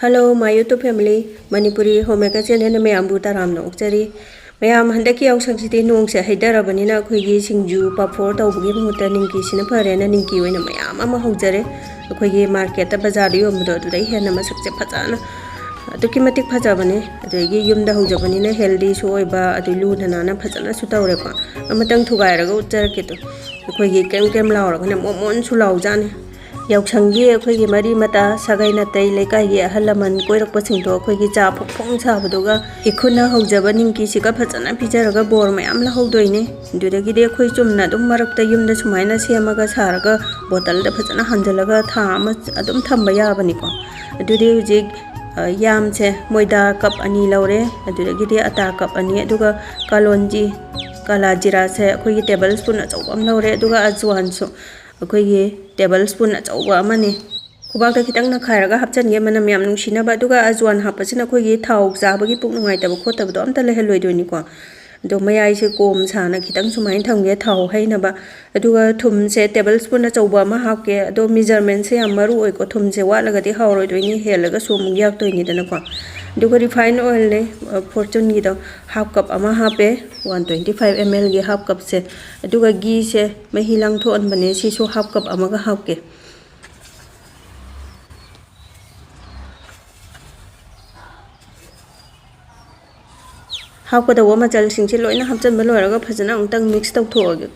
Hello, my YouTube family. Manipurihomemaker channel में आम बुता राम नौ चरी मैं आम हंडे की याओसांगी ते नोंग से हैदर बनी ना कोई ये सिंजू पापोर तो बुगी मुता निंकी सिने फरे ना निंकी वे ना मैं आम हौजरे कोई ये मार्केट बाजार यो मुदो तो दही है ना मसक से फजाना तो कि मतिक फजा बने तो ये युम दा हौज बनी ना हेल्दी सोई बा तो लू ना ना फजाना सुता उरे पा अमतंग थुगाय रगा उच्चर के तो कोई ये केम लाओ रगा ना मोमोन सुलाओ जाने याओसांगी अखोई मरी मता सगाई नतई लेकाई अहलमन कोइरकपसिंगतो अखोई चा फोंग साबदुगा इखुना हौजब निंकी सिका फजना पिजरगा बोर मयाम लहौदोइने दुदगिदे अखोई चुमना दुम मरकता युमदा सुमाइना सेमगा सारगा बोतल दा फजना हंजलगा था अमा अदुम थंबा याबनिको दुदे हुजिक याम से मोइदा कप अनि लौरे दुदगिदे अता कप अनि अदुगा कालोंजी काला जीरा से अखोई टेबल स्पून अचौबम लौरे अदुगा अजवानसु अखोई टेबल स्पून अचौबा अमने खुबाक खितंग खायरगा हापचनगे मनम याम नुंसिनबा अदुगा अजवान हापसिना अखोई थाव जाबगी पुक नुंगाइतब खोतबदो अमता लेहलोइदोनिको दो मयाई से कोम साना खितंग सुमाइन थंगे थाव हैनबा अदुगा थुम से टेबल स्पून अचौबा अमा हापके अदो मेजरमेंट से याम मरु ओइको थुम से वालगदि हावरोइदोइनि हेलगा सोमुग याक्तोइनि दनको दुगा रिफाइन ऑयल ले फॉर्चून गी दो हाफ कप अमा हापे 125 ml गी हाफ कप से अदुगा घी से मही लांगथोन बने सिसो हाफ कप अमागा हापके हापकदव मचल सिंसे लोइना हापचनबा लोयरगा फजना उंतंग मिक्स तौथोगे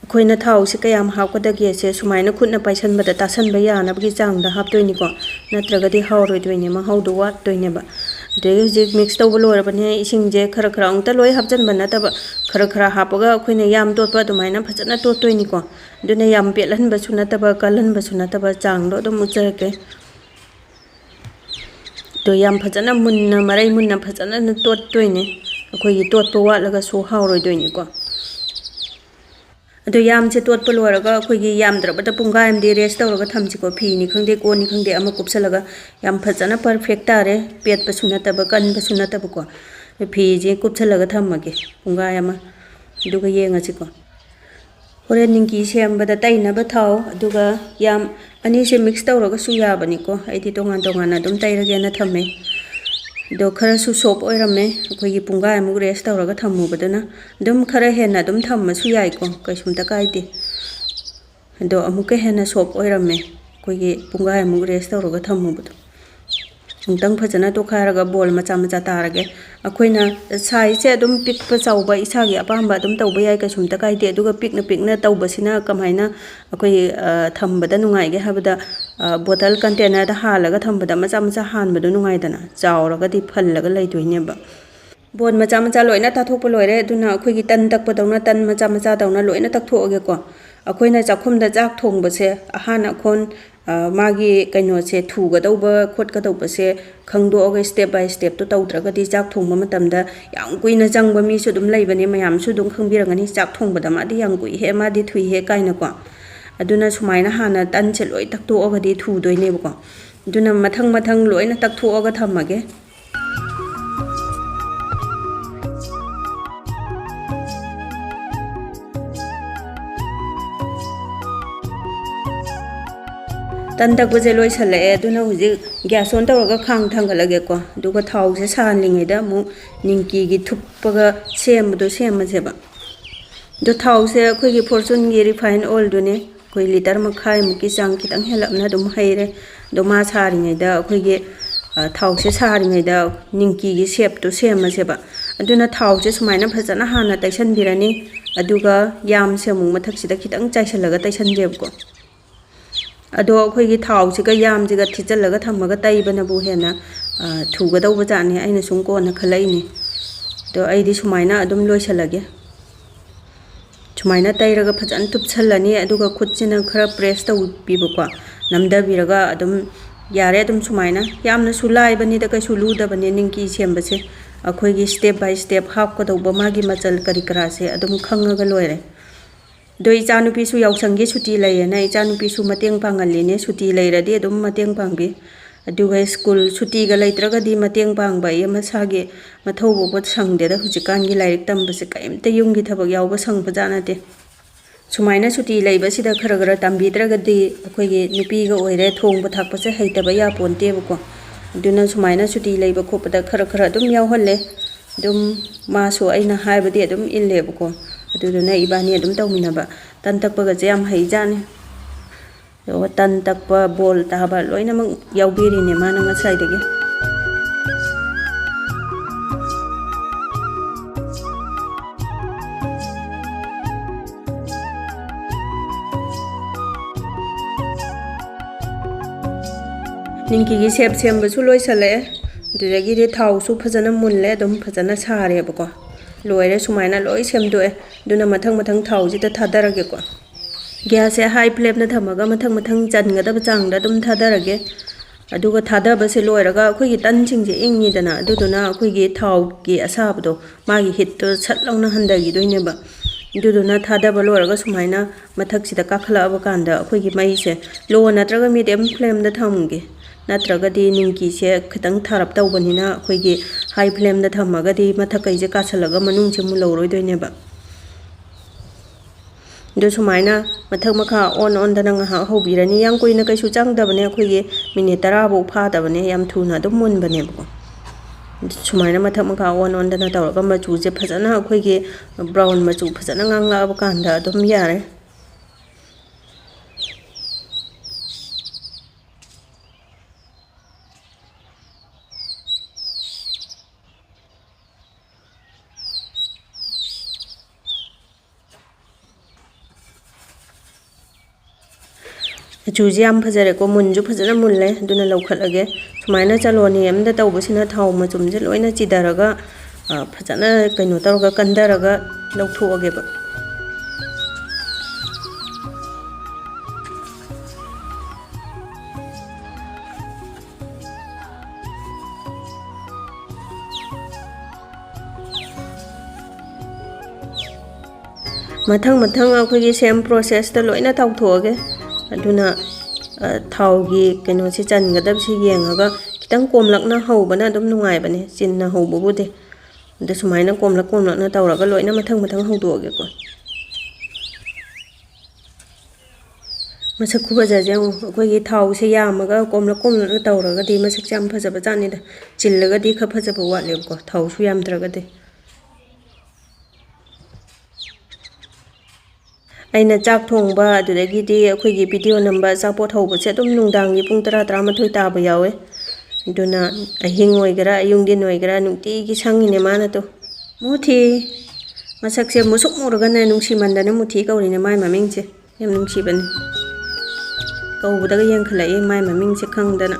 अखोइना थाव से कयाम हापकदगे से सुमाइना खुदना पाइसनबदा तासनबा यानबगी चांगदा हापतोइनिको नत्रगदि हावरोइदोइने महौदो वाटतोइनेबा दे हुजिक मिक्स तौबा लोरबने इसिंगजे खरा खरा उंता लोय हापचनबा नतबा खरा खरा हापगा अखोइना याम तोटपा अदुमाइना फजना तोटतोइनिको दुना याम पेलहनबसु नतबा कलहनबसु नतबा चांगदो अदुम उच्चरके तो याम फजना मुन्ना मराई मुन्ना फजना तोटतोइने अखोइगी तोटपा वाटलगा सो हावरोइदोइनिको अदो याम से तोटपा लोरगा अखोइगी यामद्रबदा पुंगायमदि रेस्ट तौरगा थमसिको फीनी खंगदे कोनी खंगदे अमा कुपसलगा याम फजना परफेक्ट तारे पेटपसु नतबा कनबसु नतबको फीजे कुपसलगा थमगे पुंगायमा दुगा येंगासिको होरे निंकी सेमबदा तैनबा थाव दुगा याम अनि से मिक्स तौरगा सु याबनिको आइदि तोंगान तोंगान अदुम तैरगेना थमे दो खरा सु सोप ओइरमे अखोइगी पुंगायमु रेस्ट तौरगा थमुबदना दुम खरा हेना अदुम थमसु याइको कैसुमता काइदे दो अमुके हेना सोप ओइरमे अखोइगी पुंगायमु रेस्ट तौरगा थमुबदो उंतंग फजना तोखारगा बोल मचा मचा तारगे अखोइना साइज से अदुम पिकपा चाउबा इसागी अपामबा अदुम तौबा याइ कैसुमता काइदे अदुगा पिकना पिकना तौबसिना कमाइना अखोइ थम्बदा नुंगाइगे हाबदा बोतल कंटेनर दा हालगा थम्बदा मचा मचा हानबदो नुंगाइदना चाउरगदि फल्लगा लैदोइनेबा बोन मचा मचा लोइना ताथोकपा लोइरे अदुना अखोइगी तन तकपदौना तन मचा मचा दौना लोइना तकथोगेको अखोइना चाखुमदा चाक थोंगबसे अहान अखोन मागी कइनो से थुगदौबा खोटगदौबसे खंगदोगा स्टेप बाय स्टेप तो तौद्रगदि चाक थोंबा मतमदा याम कुइना चंगबा मीसु अदुम लैबने मयामसु अदुम खंगबिरगनी चाक थोंबदा मादि याम कुइ हे मादि थुइ हे काइनाको अदुना सुमाइना हाना तन से लोइ तकथोगदि थुदोइनेबको अदुना मथंग मथंग लोइना तकथोगा थमगे तन तकबजे लोइसले अदुना हुजि गैस ऑन तौरगा खांग थंगलगेको दुगा थाव से सानलिङैदा मु निंकीगी थुप्पगा सेमबदो सेमजेबा दो थाव से अखोइगी फॉर्चून गी रिफाइन ऑयल दुने कोई लीटर मखाई मुकी चांग खितंग हेलपना दुम हैरे दो मा सारिङैदा अखोइगी थाव से सारिङैदा निंकीगी शेप तो सेमजेबा अदुना थाव से सुमाइना फजना हाना तैसनबिरनी अदुगा याम से मु मथक्सिदा खितंग चाइसलगा तैसनजेबको अदो अखोइगी थाव सिगा याम सिगा थिचलगा थमगा तैबनबु हेना थुगदौबा जाने आइना सुम कोना खलैनि तो आइदि सुमाइना अदुम लोइसलगे सुमाइना तैरगा फजन तुपसलनी अदुगा खुदसिना खरा प्रेस तौबिबको नमदबिरगा अदुम यारे अदुम सुमाइना यामना सुलाइबनी द कैसु लुदबनी निंकी सेमबसे अखोइगी स्टेप बाय स्टेप हापकदौबा मागी मचल करी करा से अदुम खंगगा लोइरे दो इचानुपीसु याओसंगी सुटी लैयेना इचानुपीसु मतेंग पांगलिने सुटी लैरदि अदुम मतेंग पांगबि ꯑꯗꯨꯒ ꯁ꯭ꯀꯨꯜ ꯁꯨꯇꯤꯒ ꯂꯩꯇ꯭ꯔꯒꯗꯤ ꯃꯇꯦꯡ ꯄꯥꯡꯕ ꯑꯩ ꯃꯁꯥꯒꯤ ꯃꯊꯧ ꯐꯥꯎꯕ ꯁꯪꯗꯦꯗ ꯍꯧꯖꯤꯛꯀꯥꯟꯒꯤ ꯂꯥꯏꯔꯤꯛ ꯇꯝꯕꯁꯦ ꯀꯔꯤꯝꯇ ꯌꯨꯝꯒꯤ ꯊꯕꯛ ꯌꯥꯎꯕ ꯁꯪꯕꯖꯥꯠ ꯅꯠꯇꯦ ꯁꯨꯃꯥꯏꯅ ꯁꯨꯇꯤ ꯂꯩꯕꯁꯤꯗ ꯈꯔ ꯇꯝꯕꯤꯗ꯭ꯔꯒꯗꯤ ꯑꯩꯈꯣꯏꯒꯤ ꯅꯨꯄꯤꯒ ꯑꯣꯏꯔꯦ ꯊꯣꯡꯕ ꯊꯥꯛꯄꯁꯦ ꯍꯩꯇꯕ ꯌꯥꯄꯣꯟꯇꯦꯕꯀꯣ ꯑꯗꯨꯅ ꯁꯨꯃꯥꯏꯅ ꯁꯨꯇꯤ ꯂꯩꯕ ꯈꯣꯠꯄꯗ ꯈꯔ ꯑꯗꯨꯝ ꯌꯥꯎꯍꯜꯂꯦ ꯑꯗꯨꯝ ꯃꯥꯁꯨ ꯑꯩꯅ ꯍꯥꯏꯕꯗꯤ ꯑꯗꯨꯝ ꯏꯜꯂꯦꯕꯀꯣ ꯑꯗꯨꯗꯨꯅ ꯏꯕꯥꯅꯤ ꯑꯗꯨꯝ ꯇꯧꯃꯤꯟꯅꯕ ꯇꯟ ꯇꯛꯄꯒꯁꯦ ꯌꯥꯝ ꯍꯩꯖꯥꯠꯅꯤ ꯑꯗꯨꯒ ꯇꯟ ꯇꯛꯄ ꯕꯣꯜ ꯇꯥꯕ ꯂꯣꯏꯅꯃꯛ ꯌꯥꯎꯕꯤꯔꯤꯅꯦ ꯃꯥꯅ ꯉꯁꯥꯏꯗꯒꯤ ꯅꯤꯡꯀꯤꯒꯤ ꯁꯦꯞ ꯁꯦꯝꯕꯁꯨ ꯂꯣꯏꯁꯜꯂꯛꯑꯦ ꯑꯗꯨꯗꯒꯤꯗꯤ ꯊꯥꯎꯁꯨ ꯐꯖꯅ ꯃꯨꯜꯂꯦ ꯑꯗꯨꯝ ꯐꯖꯅ ꯁꯥꯔꯦꯕꯀꯣ ꯂꯣꯏꯔꯦ ꯁꯨꯃꯥꯏꯅ ꯂꯣꯏ ꯁꯦꯝꯗꯣꯛꯑꯦ ꯑꯗꯨꯅ ꯃꯊꯪ ꯊꯥꯎꯁꯤꯗ ꯊꯥꯗꯔꯒꯦꯀꯣ ꯒ꯭ꯌꯥꯁꯁꯦ ꯍꯥꯏ ꯐ꯭ꯂꯦꯝꯗ ꯊꯝꯃꯒ ꯃꯊꯪ ꯆꯟꯒꯗꯕ ꯆꯥꯡꯗ ꯑꯗꯨꯝ ꯊꯥꯗꯔꯒꯦ ꯑꯗꯨꯒ ꯊꯥꯗꯕꯁꯦ ꯂꯣꯏꯔꯒ ꯑꯩꯈꯣꯏꯒꯤ ꯇꯟꯁꯤꯡꯁꯦ ꯏꯪꯉꯤꯗꯅ ꯑꯗꯨꯗꯨꯅ ꯑꯩꯈꯣꯏꯒꯤ ꯊꯥꯎꯒꯤ ꯑꯁꯥꯕꯗꯣ ꯃꯥꯒꯤ ꯍꯤꯠꯇꯣ ꯁꯠ ꯂꯥꯎꯅ ꯍꯟꯊꯈꯤꯗꯣꯏꯅꯦꯕ ꯑꯗꯨꯗꯨꯅ ꯊꯥꯗꯕ ꯂꯣꯏꯔꯒ ꯁꯨꯃꯥꯏꯅ ꯃꯊꯛꯁꯤꯗ ꯀꯥꯈꯠꯂꯛꯑꯕ ꯀꯥꯟꯗ ꯑꯩꯈꯣꯏꯒꯤ ꯃꯩꯁꯦ ꯂꯣ ꯅꯠꯇ꯭ꯔꯒ ꯃꯤꯗꯤꯌꯝ ꯐ꯭ꯂꯦꯝꯗ ꯊꯝꯒꯦ ꯅꯠꯇ꯭ꯔꯒꯗꯤ ꯅꯤꯡꯀꯤꯁꯦ ꯈꯤꯇꯪ ꯊꯥꯔꯞ ꯇꯧꯕꯅꯤꯅ ꯑꯩꯈꯣꯏꯒꯤ ꯍꯥꯏ ꯐ꯭ꯂꯦꯝꯗ ꯊꯝꯃꯒꯗꯤ ꯃꯊꯛꯀꯩꯁꯦ ꯀꯥꯁꯜꯂꯒ ꯃꯅꯨꯡꯁꯦ ꯃꯨꯜꯍꯧꯔꯣꯏꯗꯣꯏꯅꯦꯕ ꯑꯗꯨ ꯁꯨꯃꯥꯏꯅ ꯃꯊꯛ ꯃꯈꯥ ꯑꯣꯟꯗꯅ ꯉꯥꯏꯍꯥꯛ ꯍꯧꯕꯤꯔꯅꯤ ꯌꯥꯝ ꯀꯨꯏꯅ ꯀꯩꯁꯨ ꯆꯪꯗꯕꯅꯦ ꯑꯩꯈꯣꯏꯒꯤ ꯃꯤꯅꯤꯠ 10 ꯐꯥꯎ ꯐꯥꯗꯕꯅꯦ ꯌꯥꯝ ꯊꯨꯅ ꯑꯗꯨꯝ ꯃꯨꯟꯕꯅꯦꯕꯀꯣ ꯁꯨꯃꯥꯏꯅ ꯃꯊꯛ ꯃꯈꯥ ꯑꯣꯟꯗꯅ ꯇꯧꯔꯒ ꯃꯆꯨꯁꯦ ꯐꯖꯅ ꯑꯩꯈꯣꯏꯒꯤ ꯕ꯭ꯔꯥꯎꯟ ꯃꯆꯨ ꯐꯖꯅ ꯉꯥꯡꯂꯛꯑꯕ ꯀꯥꯟꯗ ꯑꯗꯨꯝ ꯌꯥꯔꯦ ꯃꯆꯨꯁꯦ ꯌꯥꯝ ꯐꯖꯔꯦꯀꯣ ꯃꯨꯟꯁꯨ ꯐꯖꯅ ꯃꯨꯜꯂꯦ ꯑꯗꯨꯅ ꯂꯧꯈꯠꯂꯒꯦ ꯁꯨꯃꯥꯏꯅ ꯆꯂꯣꯅꯤ ꯑꯃꯗ ꯇꯧꯕꯁꯤꯅ ꯊꯥꯎ ꯃꯆꯨꯝꯁꯦ ꯂꯣꯏꯅ ꯆꯤꯊꯔꯒ ꯐꯖꯅ ꯀꯩꯅꯣ ꯇꯧꯔꯒ ꯀꯟꯊꯔꯒ ꯂꯧꯊꯣꯛꯑꯒꯦꯕ ꯃꯊꯪ ꯑꯩꯈꯣꯏꯒꯤ ꯁꯦꯝ ꯄ꯭ꯔꯣꯁꯦꯁꯇ ꯂꯣꯏꯅ ꯇꯧꯊꯣꯛꯑꯒꯦ ꯑꯗꯨꯅ ꯊꯥꯎꯒꯤ ꯀꯩꯅꯣꯁꯤ ꯆꯟꯒꯗꯕꯁꯤ ꯌꯦꯡꯉꯒ ꯈꯤꯇꯪ ꯀꯣꯝꯂꯛꯅ ꯍꯧꯕꯅ ꯑꯗꯨꯝ ꯅꯨꯡꯉꯥꯏꯕꯅꯦ ꯆꯤꯟꯅ ꯍꯧꯕꯕꯨꯗꯤ ꯑꯗꯨ ꯁꯨꯃꯥꯏꯅ ꯀꯣꯝꯂꯛꯅ ꯇꯧꯔꯒ ꯂꯣꯏꯅ ꯃꯊꯪ ꯍꯧꯗꯣꯛꯑꯒꯦꯀꯣ ꯃꯁꯛ ꯈꯨꯐꯖꯁꯦ ꯑꯩꯈꯣꯏꯒꯤ ꯊꯥꯎꯁꯦ ꯌꯥꯝꯃꯒ ꯀꯣꯝꯂꯛꯅ ꯇꯧꯔꯒꯗꯤ ꯃꯁꯛꯁꯦ ꯌꯥꯝ ꯐꯖꯕ ꯖꯥꯠꯅꯤꯗ ꯆꯤꯜꯂꯒꯗꯤ ꯈꯔ ꯐꯖꯕ ꯋꯥꯠꯂꯦꯕꯀꯣ ꯊꯥꯎꯁꯨ ꯌꯥꯝꯗ꯭ꯔꯒꯗꯤ ꯑꯩꯅ ꯆꯥꯛ ꯊꯣꯡꯕ ꯑꯗꯨꯗꯒꯤꯗꯤ ꯑꯩꯈꯣꯏꯒꯤ ꯚꯤꯗꯤꯑꯣ ꯅꯝꯕ ꯑꯆꯥꯄꯣꯠ ꯍꯧꯕꯁꯦ ꯑꯗꯨꯝ ꯅꯨꯡꯗꯥꯡꯒꯤ ꯄꯨꯡ 10-11 ꯇꯥꯕ ꯌꯥꯎꯋꯦ ꯑꯗꯨꯅ ꯑꯍꯤꯡ ꯑꯣꯏꯒꯦꯔꯥ ꯑꯌꯨꯛꯗꯤꯟ ꯑꯣꯏꯒꯦꯔꯥ ꯅꯨꯡꯇꯤꯒꯤ ꯁꯪꯉꯤꯅꯦ ꯃꯥꯅꯗꯣ ꯃꯨꯊꯤ ꯃꯁꯛꯁꯦ ꯃꯨꯁꯨꯛ ꯃꯨꯔꯒꯅꯦ ꯅꯨꯡꯁꯤꯃꯟꯗꯅ ꯃꯨꯊꯤ ꯀꯧꯔꯤꯅꯦ ꯃꯥꯏ ꯃꯃꯤꯡꯁꯦ ꯌꯥꯝ ꯅꯨꯡꯁꯤꯕꯅꯦ ꯀꯧꯕꯗꯒ ꯌꯦꯡꯈꯠꯂꯛꯑꯦ ꯃꯥꯏ ꯃꯃꯤꯡꯁꯦ ꯈꯪꯗꯅ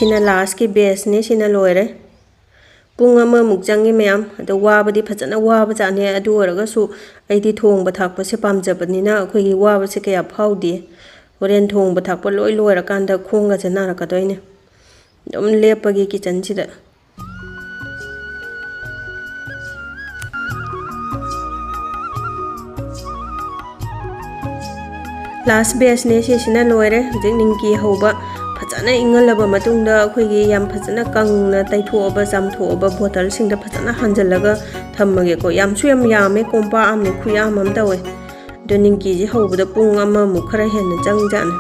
ꯁꯤꯅ ꯂꯥꯁꯀꯤ ꯕꯦꯁꯅꯦ ꯁꯤꯅ ꯂꯣꯏꯔꯦ ꯄꯨꯡ ꯑꯃꯃꯨꯛ ꯆꯪꯉꯤ ꯃꯌꯥꯝ ꯑꯗꯣ ꯋꯥꯕꯗꯤ ꯐꯖꯅ ꯋꯥꯕ ꯖꯥꯠꯅꯦ ꯑꯗꯨ ꯑꯣꯏꯔꯒꯁꯨ ꯑꯩꯗꯤ ꯊꯣꯡꯕ ꯊꯥꯛꯄꯁꯦ ꯄꯥꯝꯖꯕꯅꯤꯅ ꯑꯩꯈꯣꯏꯒꯤ ꯋꯥꯕꯁꯦ ꯀꯌꯥ ꯐꯥꯎꯗꯦ ꯍꯣꯔꯦꯟ ꯊꯣꯡꯕ ꯊꯥꯛꯄ ꯂꯣꯏꯔꯀꯥꯟꯗ ꯈꯣꯡꯒꯁꯦ ꯅꯥꯔꯛꯀꯗꯣꯏꯅꯦ ꯑꯗꯨꯝ ꯂꯦꯞꯄꯒꯤ ꯀꯤꯆꯟꯁꯤꯗ ꯂꯥꯁ ꯕꯦꯁꯅꯦ ꯁꯤꯁꯤꯅ ꯂꯣꯏꯔꯦ ꯍꯧꯖꯤꯛ ꯅꯤꯡꯀꯤ ꯍꯧꯕ ꯐꯖꯅ ꯏꯪꯍꯜꯂꯕ ꯃꯇꯨꯡꯗ ꯑꯩꯈꯣꯏꯒꯤ ꯌꯥꯝ ꯐꯖꯅ ꯀꯪꯅ ꯇꯩꯊꯣꯛꯑꯕ ꯆꯥꯝꯊꯣꯛꯑꯕ ꯕꯣꯇꯜꯁꯤꯡꯗ ꯐꯖꯅ ꯍꯥꯟꯖꯜꯂꯒ ꯊꯝꯃꯒꯦꯀꯣ ꯌꯥꯝꯁꯨ ꯌꯥꯝ ꯌꯥꯝꯃꯦ ꯀꯣꯝꯄꯥꯛ ꯑꯃꯅꯦ ꯈꯨꯌꯥꯝ ꯑꯃ ꯇꯧꯋꯦ ꯑꯗꯣ ꯅꯤꯡꯀꯤꯁꯦ ꯍꯧꯕꯗ ꯄꯨꯡ ꯑꯃꯃꯨꯛ ꯈꯔ ꯍꯦꯟꯅ ꯆꯪꯖꯥꯠꯅꯦ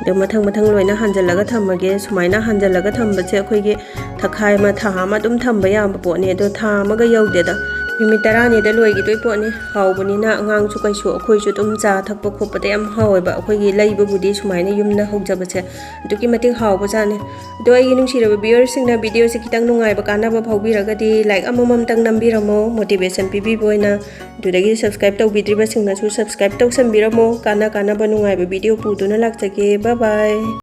ꯑꯗꯣ ꯃꯊꯪ ꯂꯣꯏꯅ ꯍꯥꯟꯖꯜꯂꯒ ꯊꯝꯃꯒꯦ ꯁꯨꯃꯥꯏꯅ ꯍꯥꯟꯖꯜꯂꯒ ꯊꯝꯕꯁꯦ ꯑꯩꯈꯣꯏꯒꯤ ꯊꯥ ꯑꯃ ꯑꯗꯨꯝ ꯊꯝꯕ ꯌꯥꯕ ꯄꯣꯠꯅꯦ ꯑꯗꯣ ꯊꯥ ꯑꯃꯒ ꯌꯧꯗꯦꯗ ꯅꯨꯃꯤꯠ 10ꯅꯤꯗ ꯂꯣꯏꯈꯤꯗꯣꯏ ꯄꯣꯠꯅꯤ ꯍꯥꯎꯕꯅꯤꯅ ꯑꯉꯥꯡꯁꯨ ꯀꯩꯁꯨ ꯑꯩꯈꯣꯏꯁꯨ ꯑꯗꯨꯝ ꯆꯥ ꯊꯛꯄ ꯈꯣꯠꯄꯗ ꯌꯥꯝ ꯍꯥꯎꯋꯦꯕ ꯑꯩꯈꯣꯏꯒꯤ ꯂꯩꯕꯕꯨꯗꯤ ꯁꯨꯃꯥꯏꯅ ꯌꯨꯝꯗ ꯍꯧꯖꯕꯁꯦ ꯑꯗꯨꯛꯀꯤ ꯃꯇꯤꯛ ꯍꯥꯎꯕꯖꯥꯠꯅꯤ ꯑꯗꯣ ꯑꯩꯒꯤ ꯅꯨꯡꯁꯤꯔꯕ ꯚꯤꯌꯨꯑꯔꯁꯤꯡꯅ ꯚꯤꯗꯤꯑꯣꯁꯦ ꯈꯤꯇꯪ ꯅꯨꯡꯉꯥꯏꯕ ꯀꯥꯟꯅꯕ ꯐꯥꯎꯕꯤꯔꯒꯗꯤ ꯂꯥꯏꯛ ꯑꯃꯃꯝꯇꯪ ꯅꯝꯕꯤꯔꯝꯃꯣ ꯃꯣꯇꯤꯚꯦꯁꯟ ꯄꯤꯕꯤꯕ ꯑꯣꯏꯅ ꯑꯗꯨꯗꯒꯤ ꯁꯕꯁꯀ꯭ꯔꯥꯏꯕ ꯇꯧꯕꯤꯗ꯭ꯔꯤꯕꯁꯤꯡꯅꯁꯨ ꯁꯕꯁꯀ꯭ꯔꯥꯏꯕ ꯇꯧꯁꯟꯕꯤꯔꯝꯃꯣ ꯀꯥꯟꯅꯕ ꯅꯨꯡꯉꯥꯏꯕ ꯚꯤꯗꯤꯑꯣ ꯄꯨꯗꯨꯅ ꯂꯥꯛꯆꯒꯦ ꯕꯥꯏ ꯕꯥꯏ